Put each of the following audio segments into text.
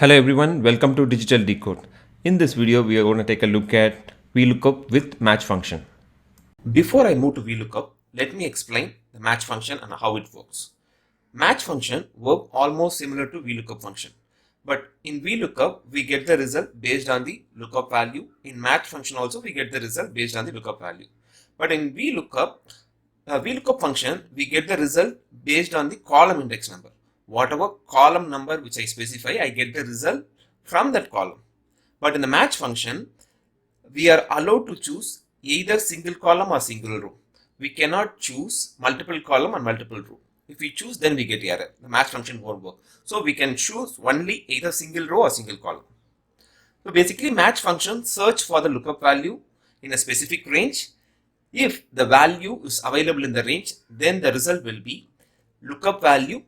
Hello everyone, welcome to Digital Decode. In this video, we are going to take a look at VLOOKUP with match function. Before I move to VLOOKUP, let me explain the match function and how it works. Match function work almost similar to VLOOKUP function, but in VLOOKUP, we get the result based on the lookup value. In match function also, we get the result based on the lookup value. But in VLOOKUP function, we get the result based on the column index number. Whatever column number which I specify, I get the result from that column. But in the match function, we are allowed to choose either single column or single row. We cannot choose multiple column and multiple row. If we choose, then we get error. The match function won't work. So we can choose only either single row or single column. So basically, match function search for the lookup value in a specific range. If the value is available in the range, then the result will be lookup value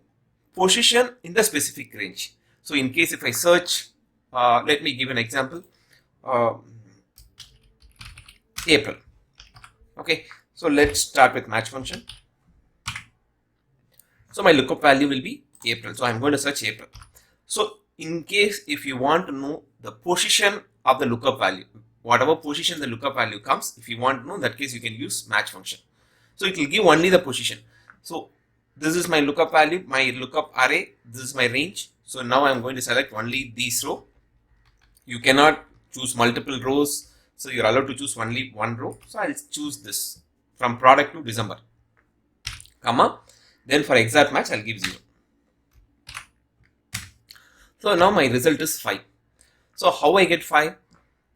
position in the specific range. So in case if I search, let me give an example, April. Okay, so let's start with match function. So my lookup value will be April. So I'm going to search April. So in case if you want to know the position of the lookup value, whatever position the lookup value comes, if you want to know, in that case you can use match function. So it will give only the position. So this is my lookup value, my lookup array, this is my range. So now I'm going to select only these row. You cannot choose multiple rows, so you're allowed to choose only one row. So I'll choose this from product to December, comma, then for exact match I'll give 0. So now my result is 5. So how I get 5?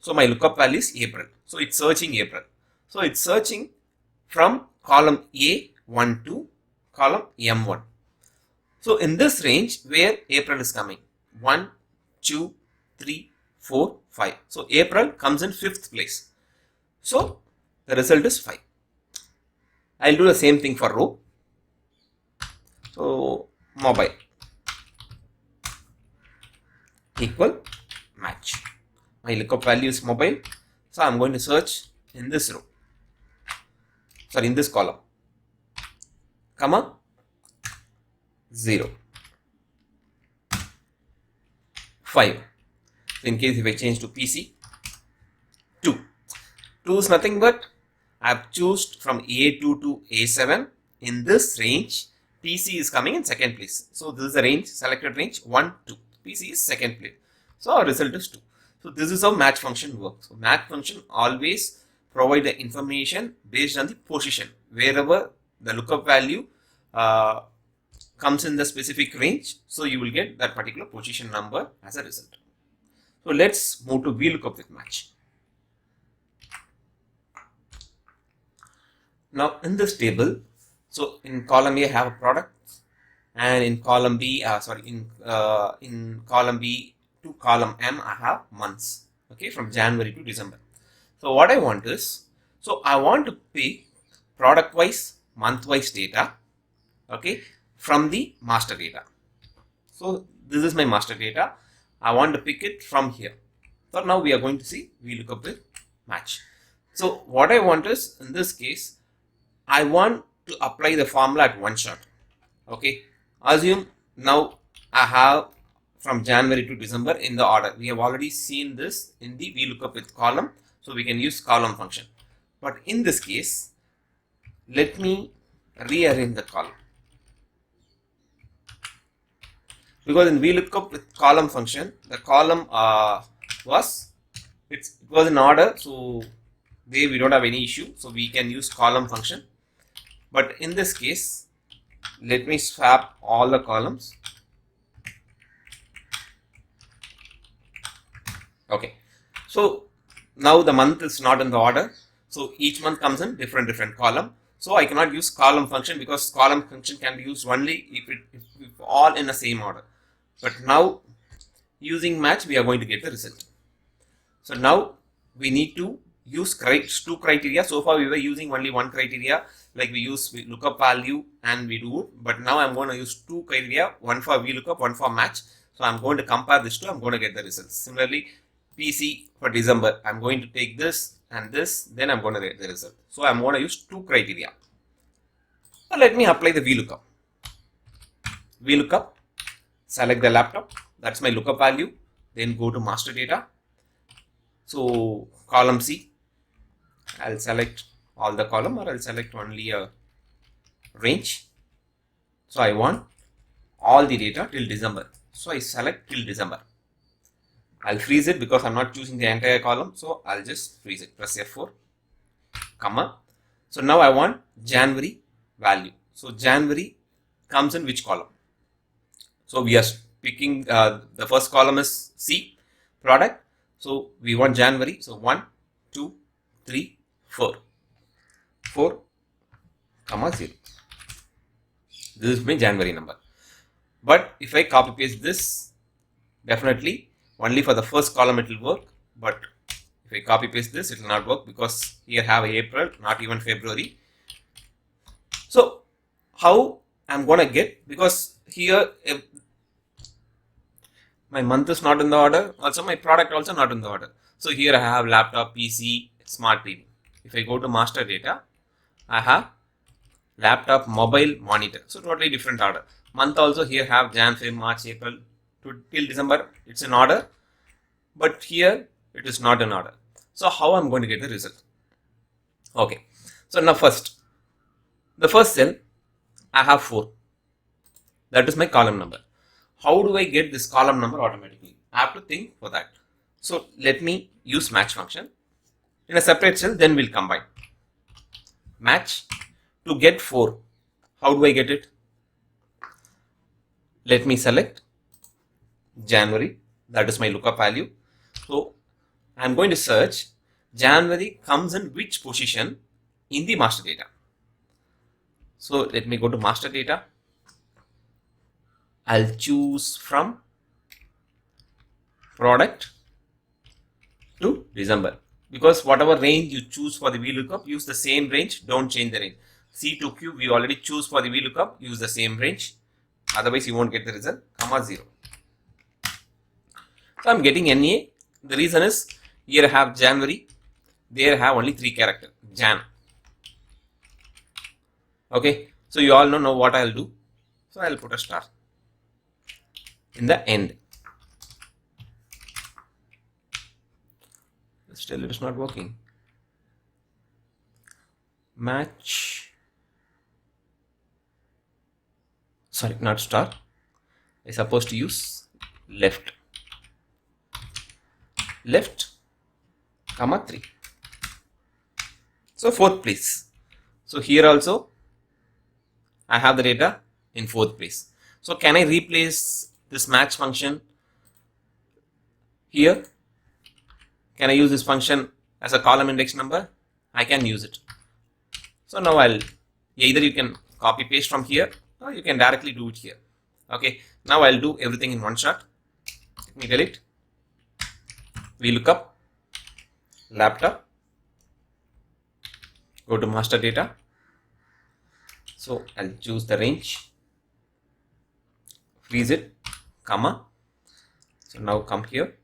So my lookup value is April. So it's searching April. So it's searching from column A1 to column M1. So in this range where April is coming, 1, 2, 3, 4, 5. So April comes in 5th place. So the result is 5. I'll do the same thing for row. So mobile equal match. My lookup value is mobile. So I'm going to search in this row. Sorry, in this column, comma, 0, 5. So in case if I change to PC, 2. 2 is nothing but I have chosen from A2 to A7. In this range, PC is coming in 2nd place. So this is the range, selected range 1, 2. PC is 2nd place. So our result is 2. So this is how match function works. So match function always provide the information based on the position. Wherever the lookup value comes in the specific range, so you will get that particular position number as a result. So let's move to VLOOKUP with match. Now in this table, so in column A I have a product, and in column B, in column B to column M I have months. Okay, from January to December. So what I want is, so I want to pick product wise, month wise data, okay, from the master data. So this is my master data. I want to pick it from here. So now we are going to see VLOOKUP with match. So what I want is, in this case, I want to apply the formula at one shot. Okay, assume now I have from January to December in the order. We have already seen this in the VLOOKUP with column. So we can use column function. But in this case, let me rearrange the column. Because in VLOOKUP with column function, the column was in order, so there we don't have any issue. So we can use column function. But in this case, let me swap all the columns. Okay, so now the month is not in the order. So each month comes in different column. So I cannot use column function because column function can be used only if all in the same order. But now using match, we are going to get the result. So now we need to use two criteria. So far we were using only one criteria, like we lookup value and we do. But now I'm going to use two criteria, one for VLOOKUP, one for match. So I'm going to compare this two. I'm going to get the results. Similarly, PC for December, I'm going to take this and this, then I'm going to get the result. So I'm going to use two criteria. So let me apply the VLOOKUP. VLOOKUP, select the laptop, that's my lookup value. then go to master data. So column C, I'll select all the column, or I'll select only a range. So I want all the data till December. So I select till December. I'll freeze it because I'm not choosing the entire column. So I'll just freeze it. Press F4, comma. So now I want January value. So January comes in which column? So we are picking the first column is C, product. So we want January. So 1, 2, 3, 4. 4, comma 0. This is my January number. But if I copy paste this, definitely only for the first column it will work. But if I copy paste this, it will not work because here have April, not even February. So how I'm gonna get, because here my month is not in the order, also my product also not in the order. So here I have laptop, PC, smart TV. If I go to master data, I have laptop, mobile, monitor. So totally different order. Month also here have Jan, Feb, March, April till December. It's in order, but here it is not in order. So how I'm going to get the result? Okay. So now the first cell, I have 4. That is my column number. How do I get this column number automatically? I have to think for that. So let me use match function in a separate cell, then we'll combine. Match to get 4. How do I get it? Let me select January. That is my lookup value. So I'm going to search January comes in which position in the master data. So let me go to master data. I'll choose from product to December, because whatever range you choose for the VLOOKUP, use the same range, don't change the range. C to Q we already choose for the VLOOKUP, use the same range, otherwise you won't get the result, comma 0. So I'm getting NA. The reason is here I have January, there I have only 3 characters, Jan. Okay, so you all know what I'll do. So I'll put a star in the end. Still it is not working. Match, sorry, not star. I supposed to use left, comma 3. So 4th place. So here also I have the data in 4th place. So can I replace this match function here? Can I use this function as a column index number? I can use it. So now either you can copy paste from here, or you can directly do it here. Okay, now I'll do everything in one shot. Let me delete. VLOOKUP, laptop, go to master data. So I'll choose the range, freeze it, comma. So now come here,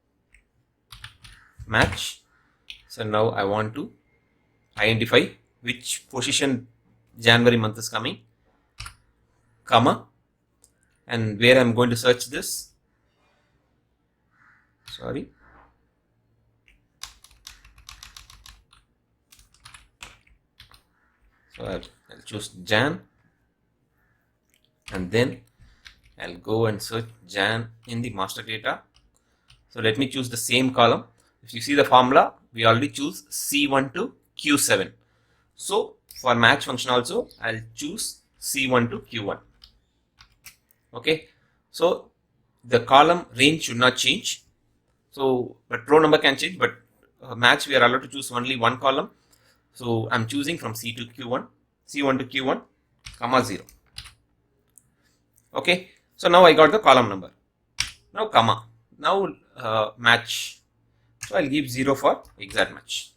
match. So now I want to identify which position January month is coming, comma, and where I'm going to search this. Sorry. So I'll choose Jan, and then I'll go and search Jan in the master data. So let me choose the same column. If you see the formula, we already choose C1 to Q7. So for match function also, I'll choose C1 to Q1. Okay. So the column range should not change. So but row number can change, but match we are allowed to choose only one column. So I'm choosing from C to Q1, C1 to Q1, comma 0. Okay. So now I got the column number. Now comma. Now match. So I'll give 0 for exact match.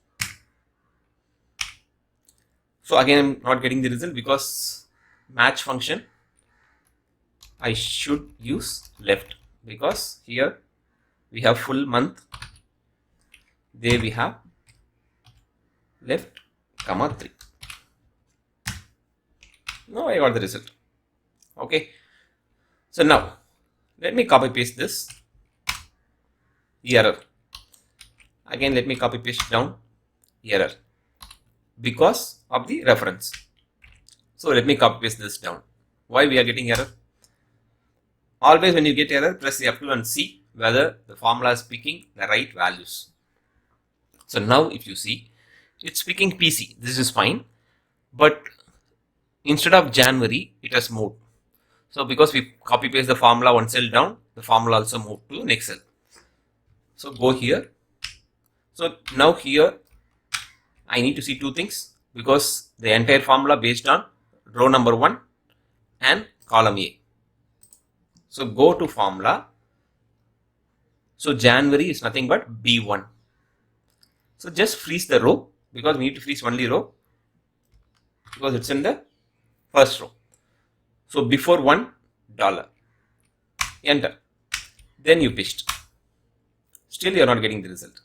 So again I'm not getting the result because match function I should use left, because here we have full month, there we have left, comma 3. Now I got the result. Okay. So now let me copy paste this. error. Again, let me copy paste down, error, because of the reference. So let me copy paste this down. Why we are getting error? Always when you get error, press F2 and see whether the formula is picking the right values. So now if you see, it's picking PC. This is fine. But instead of January, it has moved. So because we copy paste the formula one cell down, the formula also moved to next cell. So go here. So now here, I need to see two things because the entire formula based on row number 1 and column A. So go to formula. So January is nothing but B1. So just freeze the row because we need to freeze only row because it's in the first row. So before $1, enter. Then you paste. Still you are not getting the result.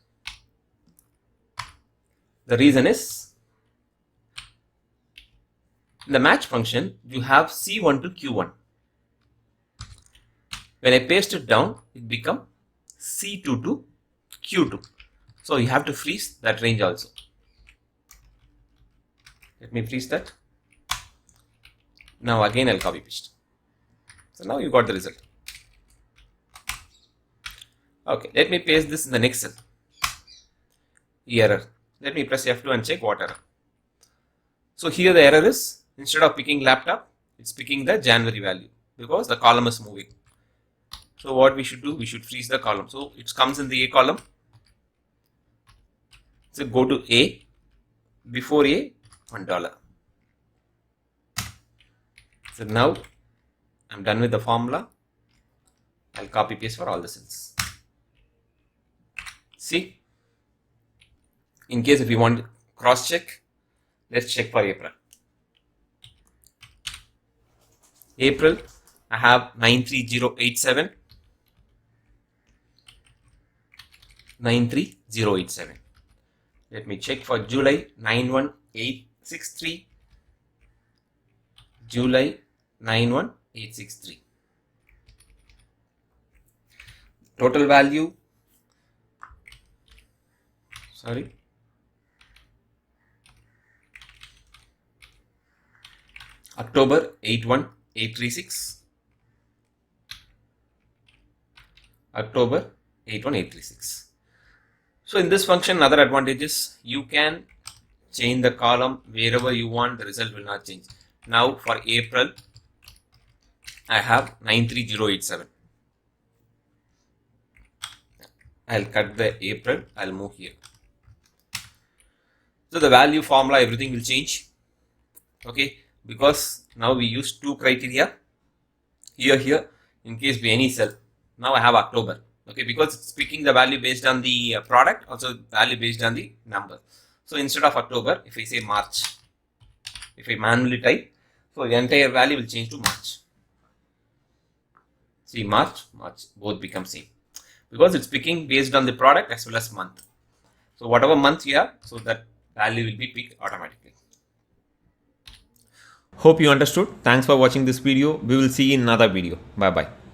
The reason is, in the match function, you have C1 to Q1. When I paste it down, it becomes C2 to Q2. So you have to freeze that range also. Let me freeze that. Now again I'll copy paste. So now you got the result. Okay, let me paste this in the next cell. Error. Let me press F2 and check what error. So here the error is, instead of picking laptop, it's picking the January value because the column is moving. So what we should do, we should freeze the column. So it comes in the A column. So go to A, before A, $1. So now I'm done with the formula. I'll copy paste for all the cells. See, in case if you want cross check, let's check for April. April, I have 93087. 93087. Let me check for July, 91863. July 91863. Total value, sorry, October 81836. October 81836. So in this function, another advantage is you can change the column wherever you want, the result will not change. Now for April, I have 93087. I'll cut the April, I'll move here. So the value formula, everything will change. Okay, because now we use two criteria. Here, in case be any cell. Now I have October. Okay, because it's picking the value based on the product, also value based on the number. So instead of October, if I say March, if I manually type, so the entire value will change to March. See, March, both become same. Because it's picking based on the product as well as month. So whatever month you have, so that value will be picked automatically. Hope you understood. Thanks for watching this video. We will see you in another video. Bye bye.